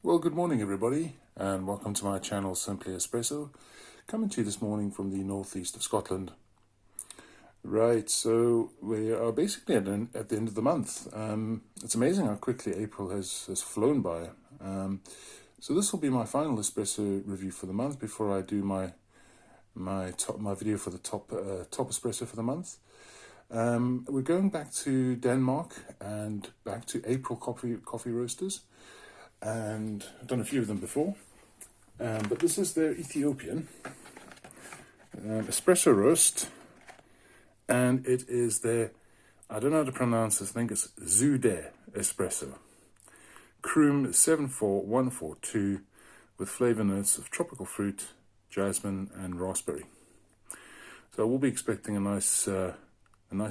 Well, good morning everybody, and welcome to my channel Simply Espresso, coming to you this morning from the northeast of Scotland. Right, so we are basically at the end of the month. It's amazing how quickly April has flown by. So this will be my final espresso review for the month before I do my video for the top espresso for the month. We're going back to Denmark and back to April coffee roasters. And I've done a few of them before, but this is their Ethiopian espresso roast, and it is their, I don't know how to pronounce this, I think it's Zewde espresso, Kroom 74142, with flavor notes of tropical fruit, jasmine and raspberry. So I will be expecting a nice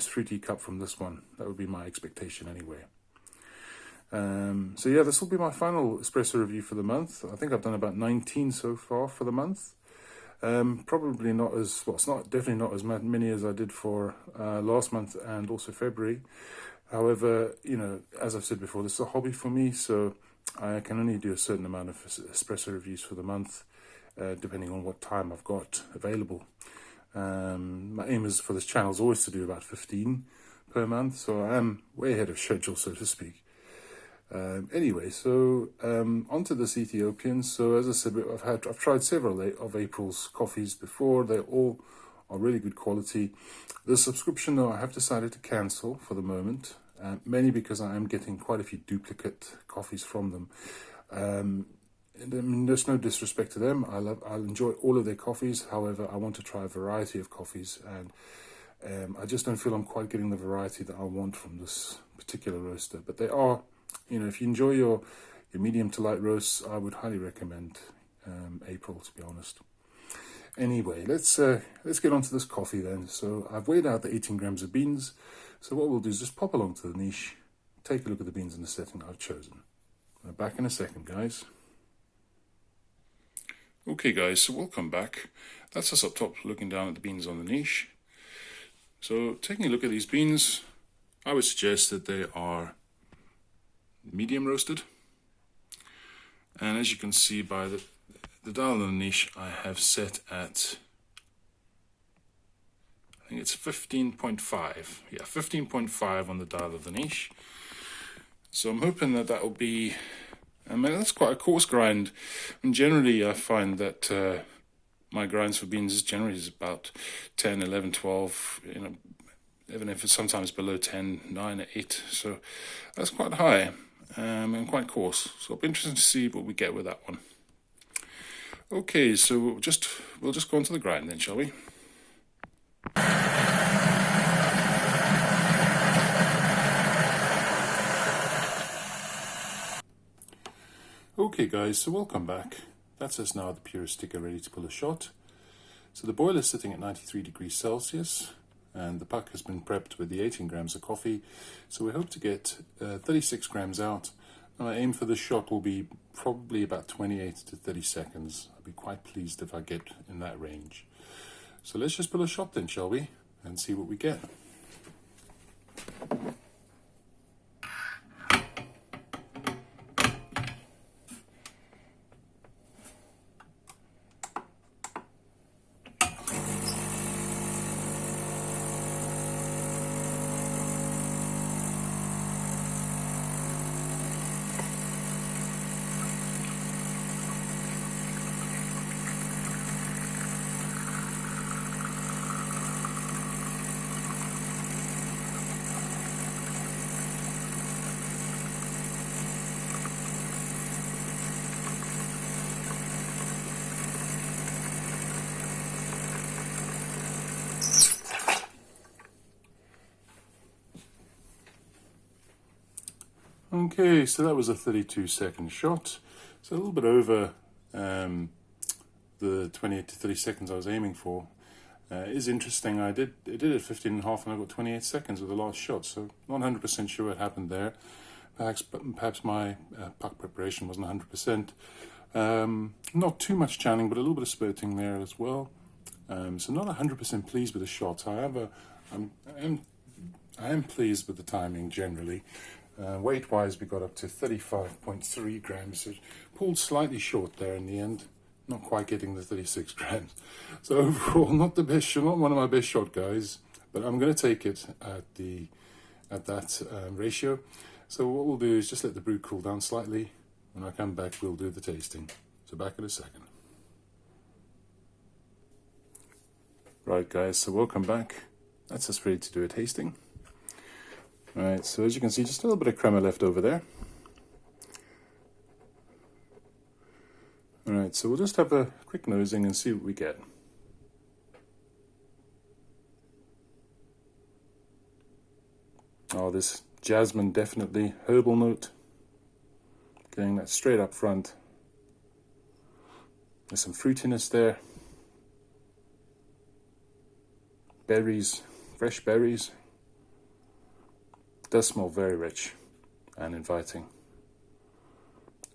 fruity cup from this one. That would be my expectation anyway. So yeah, this will be my final espresso review for the month. I think I've done about 19 so far for the month. Probably not as, well, definitely not as many as I did for last month and also February. However, you know, as I've said before, this is a hobby for me, so I can only do a certain amount of espresso reviews for the month, depending on what time I've got available. My aim is for this channel is always to do about 15 per month, so I am way ahead of schedule, so to speak. Anyway, so onto this Ethiopian. So as I said, I've tried several of April's coffees before. They all are really good quality. The subscription, though, I have decided to cancel for the moment, mainly because I am getting quite a few duplicate coffees from them. I mean, there's no disrespect to them. I'll enjoy all of their coffees. However, I want to try a variety of coffees, and I just don't feel I'm quite getting the variety that I want from this particular roaster. But they are, you know, if you enjoy your medium to light roasts, I would highly recommend April, to be honest. Anyway, let's get onto this coffee then. So I've weighed out the 18 grams of beans. So what we'll do is just pop along to the niche, take a look at the beans in the setting I've chosen. I'm back in a second, guys. Okay, guys, so welcome back. That's us up top looking down at the beans on the niche. So taking a look at these beans, I would suggest that they are medium roasted, and as you can see by the dial on the niche, I have set at, I think it's 15.5. Yeah, 15.5 on the dial of the niche. So I'm hoping that will be, I mean, that's quite a coarse grind, and generally I find that my grinds for beans is generally about 10, 11, 12, you know, even if it's sometimes below 10, 9, 8, so that's quite high. And quite coarse, so it'll be interesting to see what we get with that one. Okay, so we'll just go on to the grind then, shall we? Okay guys, so welcome back. That's us now at the Puristika ready to pull a shot. So the boiler is sitting at 93 degrees Celsius, and the puck has been prepped with the 18 grams of coffee, so we hope to get 36 grams out. My aim for this shot will be probably about 28 to 30 seconds. I'll be quite pleased if I get in that range. So let's just pull a shot then, shall we, and see what we get. Okay, so that was a 32-second shot. So a little bit over the 28 to 30 seconds I was aiming for. It is interesting, I did it at 15 and a half and I got 28 seconds with the last shot, so not 100% sure what happened there. Perhaps my puck preparation wasn't 100%. Not too much channeling, but a little bit of spurting there as well. So not 100% pleased with the shot. However, I am pleased with the timing generally. Weight-wise, we got up to 35.3 grams. So pulled slightly short there in the end. Not quite getting the 36 grams. So overall, not the best shot, not one of my best shot guys. But I'm going to take it at that ratio. So what we'll do is just let the brew cool down slightly. When I come back, we'll do the tasting. So back in a second. Right guys, so welcome back. That's us ready to do a tasting. Right, so as you can see, just a little bit of crema left over there. Alright, so we'll just have a quick nosing and see what we get. Oh, this jasmine, definitely. Herbal note. Getting that straight up front. There's some fruitiness there. Berries, fresh berries. Does smell very rich and inviting.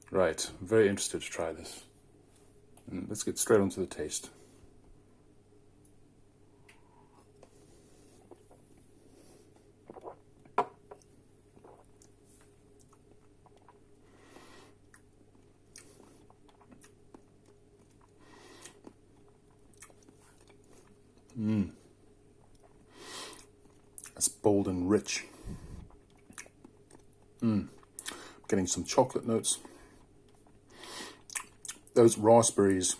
Right, very interested to try this. And let's get straight onto the taste. It's bold and rich. Getting some chocolate notes. Those raspberries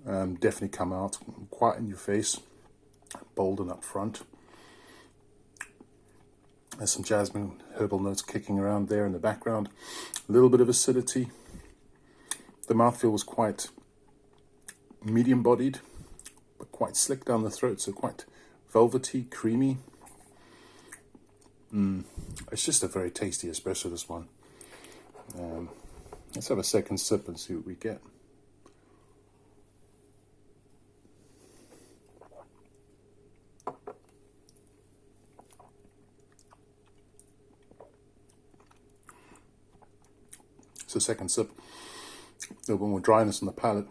definitely come out quite in your face, bold and up front. There's some jasmine herbal notes kicking around there in the background. A little bit of acidity. The mouthfeel was quite medium bodied, but quite slick down the throat, so quite velvety, creamy. It's just a very tasty espresso, this one. Let's have a second sip and see what we get. So second sip, a little bit more dryness on the palate,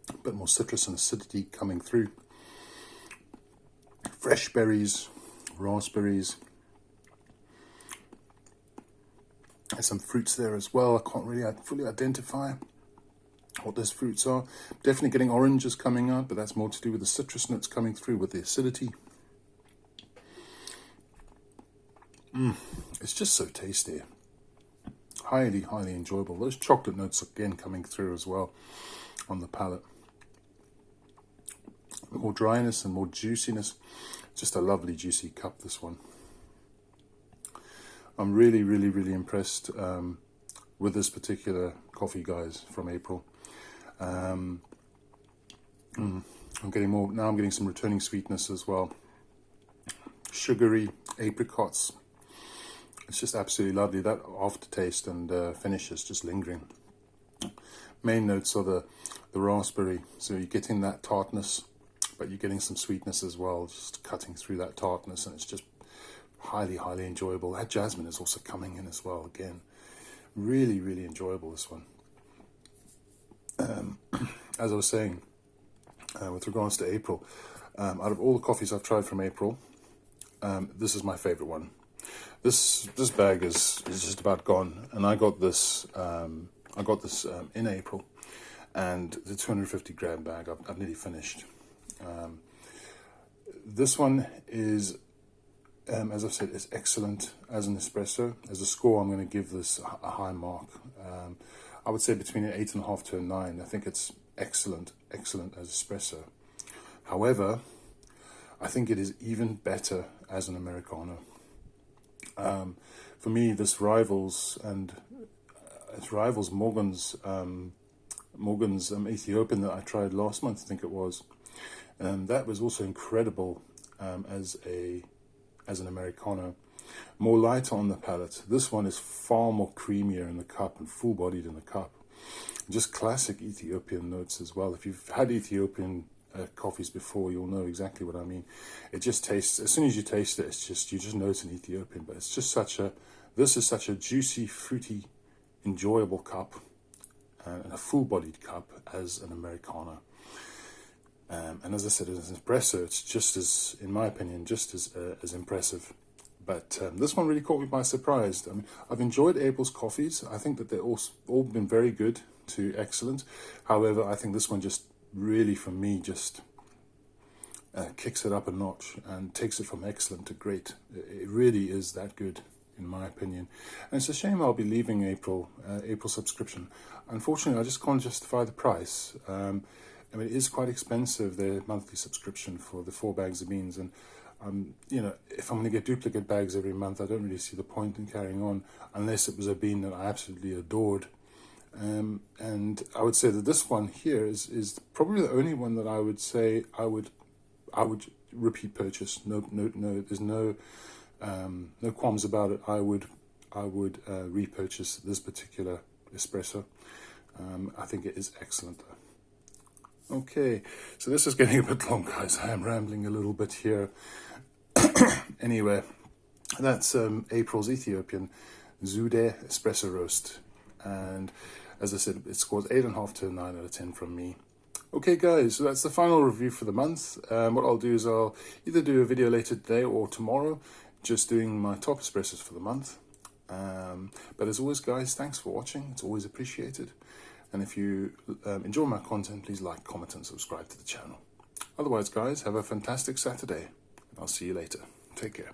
a bit more citrus and acidity coming through. Fresh berries, raspberries. There's some fruits there as well. I can't really fully identify what those fruits are. Definitely getting oranges coming out, but that's more to do with the citrus notes coming through with the acidity. It's just so tasty. Highly, highly enjoyable. Those chocolate notes again coming through as well on the palate. More dryness and more juiciness. Just a lovely juicy cup, this one. I'm really, really, really impressed with this particular coffee, guys, from April. I'm getting more, now I'm getting some returning sweetness as well. Sugary, apricots. It's just absolutely lovely. That aftertaste and finish is just lingering. Main notes are the raspberry. So you're getting that tartness, but you're getting some sweetness as well, just cutting through that tartness, and it's just highly, highly enjoyable. That jasmine is also coming in as well. Again, really, really enjoyable, this one. As I was saying, with regards to April, out of all the coffees I've tried from April, this is my favorite one. This bag is just about gone, and I got this in April, and the 250 gram bag I've nearly finished. This one is, as I've said, is excellent as an espresso. As a score, I'm going to give this a high mark. I would say between an 8.5 to a 9. I think it's excellent as espresso. However, I think it is even better as an Americano. For me, this rivals Morgan's Ethiopian that I tried last month, I think it was. That was also incredible as an Americano. More lighter on the palate. This one is far more creamier in the cup and full-bodied in the cup. Just classic Ethiopian notes as well. If you've had Ethiopian coffees before, you'll know exactly what I mean. It just tastes, as soon as you taste it, it's just, you just know it's an Ethiopian, but it's just this is such a juicy, fruity, enjoyable cup, and a full-bodied cup as an Americano. And as I said, as an espresso, it's just as, in my opinion, just as impressive. But this one really caught me by surprise. I mean, I've enjoyed April's coffees. I think that they're all been very good to excellent. However, I think this one just really, for me, just kicks it up a notch and takes it from excellent to great. It really is that good, in my opinion. And it's a shame I'll be leaving April subscription. Unfortunately, I just can't justify the price. I mean, it is quite expensive, their monthly subscription for the 4 bags of beans. And, you know, if I'm going to get duplicate bags every month, I don't really see the point in carrying on unless it was a bean that I absolutely adored. And I would say that this one here is probably the only one that I would say I would repeat purchase. No, there's no qualms about it. I would repurchase this particular espresso. I think it is excellent though. Okay, so this is getting a bit long, guys. I am rambling a little bit here. Anyway, that's April's Ethiopian Zewde espresso roast, and as I said, it scores 8.5 to 9 out of 10 from me. Okay, guys, so that's the final review for the month. What I'll do is I'll either do a video later today or tomorrow, just doing my top espressos for the month. But as always, guys, thanks for watching. It's always appreciated. And if you enjoy my content, please like, comment, and subscribe to the channel. Otherwise, guys, have a fantastic Saturday. I'll see you later. Take care.